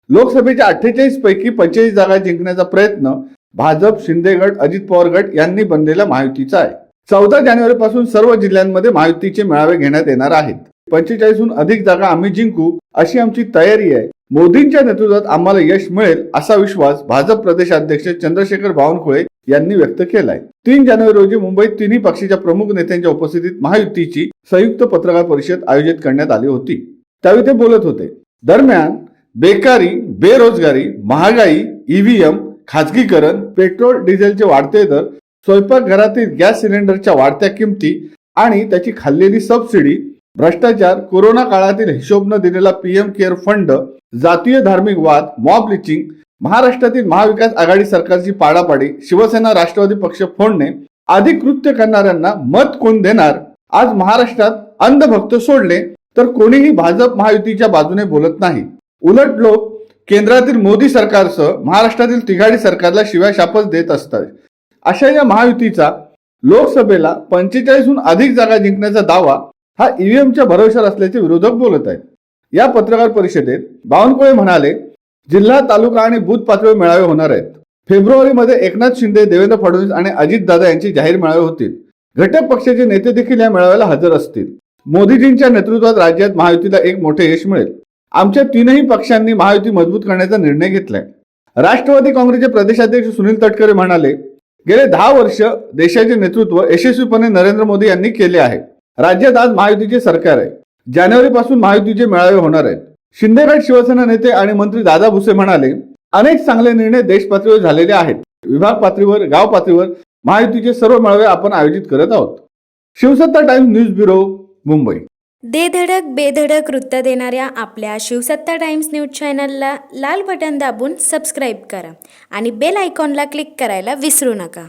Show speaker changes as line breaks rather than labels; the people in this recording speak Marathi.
लोकसभेच्या 48 पैकी 45 जागा जिंकण्याचा प्रयत्न भाजप, शिंदे गट, अजित पवार गट यांनी बनलेल्या महायुतीचा आहे. 14 जानेवारी पासून सर्व जिल्ह्यांमध्ये महायुतीचे मेळावे घेण्यात येणार आहेत. 45हून अधिक जागा आम्ही जिंकू अशी आमची तयारी आहे. मोदींच्या नेतृत्वात आम्हाला यश मिळेल असा विश्वास भाजप प्रदेशाध्यक्ष चंद्रशेखर बावनकुळे यांनी व्यक्त केलाय. 3 जानेवारी रोजी मुंबईत तिन्ही पक्षाच्या प्रमुख नेत्यांच्या उपस्थितीत महायुतीची संयुक्त पत्रकार परिषद आयोजित करण्यात आली होती. त्यावेळी ते बोलत होते. दरम्यान बेकारी, बेरोजगारी, महागाई, ईव्हीएम, खाजगीकरण, पेट्रोल डिझेलचे वाढते दर, स्वयंपाकघरातील गॅस सिलेंडरच्या वाढत्या किमती आणि त्याची खाल्लेली सबसिडी, भ्रष्टाचार, कोरोना काळातील हिशोब न दिलेला पीएम केअर फंड, जातीय धार्मिक वाद, मॉब लिचिंग, महाराष्ट्रातील महाविकास आघाडी सरकारची पाडापाडी, शिवसेना राष्ट्रवादी पक्ष फोडणे आदी कृत्य करणाऱ्यांना मत कोण देणार? आज महाराष्ट्रात अंधभक्त सोडले तर कोणीही भाजप महायुतीच्या बाजूने बोलत नाही. उलट लोक केंद्रातील मोदी सरकारसह महाराष्ट्रातील तिघाडी सरकारला शिव्या शापच देत असतात. अशा या महायुतीचा लोकसभेला 45हून अधिक जागा जिंकण्याचा दावा हा ईव्हीएमच्या भरोश्यावर असल्याचे विरोधक बोलत आहेत. या पत्रकार परिषदेत बावनकुळे म्हणाले, जिल्हा, तालुका आणि बूथ पातळीवर मेळावे होणार आहेत. फेब्रुवारीमध्ये एकनाथ शिंदे, देवेंद्र फडणवीस आणि अजितदादा यांचे जाहीर मेळावे होतील. घटक पक्षाचे नेते देखील या मेळाव्याला हजर असतील. मोदीजींच्या नेतृत्वात राज्यात महायुतीला एक मोठे यश मिळेल. आमच्या तीनही पक्षांनी महायुती मजबूत करण्याचा निर्णय घेतलाय. राष्ट्रवादी काँग्रेसचे प्रदेशाध्यक्ष सुनील तटकरे म्हणाले, गेले 10 वर्ष देशाचे नेतृत्व यशस्वीपणे नरेंद्र मोदी यांनी केले आहे. राज्यात आज महायुतीचे सरकार आहे. जानेवारी पासून महायुतीचे मेळावे होणार आहेत. शिंदे गट, शिवसेना नेते आणि मंत्री दादा भुसे म्हणाले, अनेक चांगले निर्णय देश पातळीवर झालेले आहेत. विभाग पातळीवर, गाव पातळीवर महायुतीचे सर्व मेळावे आपण आयोजित करत आहोत. शिवसत्ता टाइम्स न्यूज ब्युरो, मुंबई.
दे धडक बेधडक वृत्त देणाऱ्या आपल्या शिवसत्ता टाइम्स न्यूज चॅनलला लाल बटन दाबून सबस्क्राईब करा आणि बेल आयकॉनला क्लिक करायला विसरू नका.